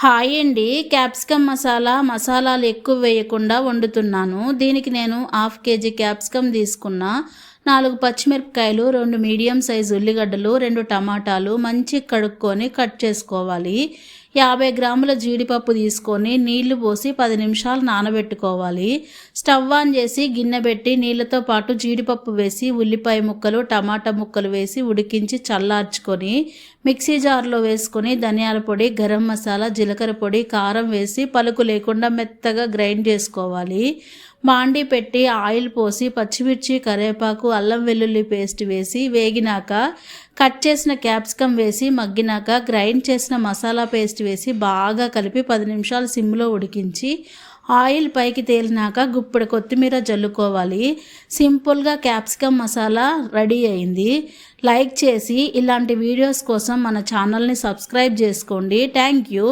Hi అండి. Capsicum మసాలాలు ఎక్కువ వేయకుండా వండుతున్నాను. దీనికి నేను హాఫ్ కేజీ క్యాప్సికమ్ తీసుకున్నా, 4 పచ్చిమిరపకాయలు, 2 మీడియం సైజు ఉల్లిగడ్డలు, 2 టమాటాలు మంచిగా కడుక్కొని కట్ చేసుకోవాలి. 50 గ్రాముల జీడిపప్పు తీసుకొని నీళ్లు పోసి 10 నిమిషాలు నానబెట్టుకోవాలి. స్టవ్ ఆన్ చేసి గిన్నె పెట్టి నీళ్ళతో పాటు జీడిపప్పు వేసి ఉల్లిపాయ ముక్కలు, టమాటా ముక్కలు వేసి ఉడికించి చల్లార్చుకొని మిక్సీ జార్లో వేసుకొని ధనియాల పొడి, గరం మసాలా, జీలకర్ర పొడి, కారం వేసి పలుకు లేకుండా మెత్తగా గ్రైండ్ చేసుకోవాలి. బాండీ పెట్టి ఆయిల్ పోసి పచ్చిమిర్చి, కరివేపాకు, అల్లం వెల్లుల్లి పేస్ట్ వేసి వేగినాక కట్ చేసిన క్యాప్సికమ్ వేసి మగ్గినాక గ్రైండ్ చేసిన మసాలా పేస్ట్ వేసి బాగా కలిపి 10 నిమిషాలు సిమ్లో ఉడికించి ఆయిల్ పైకి తేలినాక గుప్పెడు కొత్తిమీర జల్లుకోవాలి. సింపుల్గా క్యాప్సికమ్ మసాలా రెడీ అయింది. లైక్ చేసి ఇలాంటి వీడియోస్ కోసం మన ఛానల్ని సబ్స్క్రైబ్ చేసుకోండి. Thank you.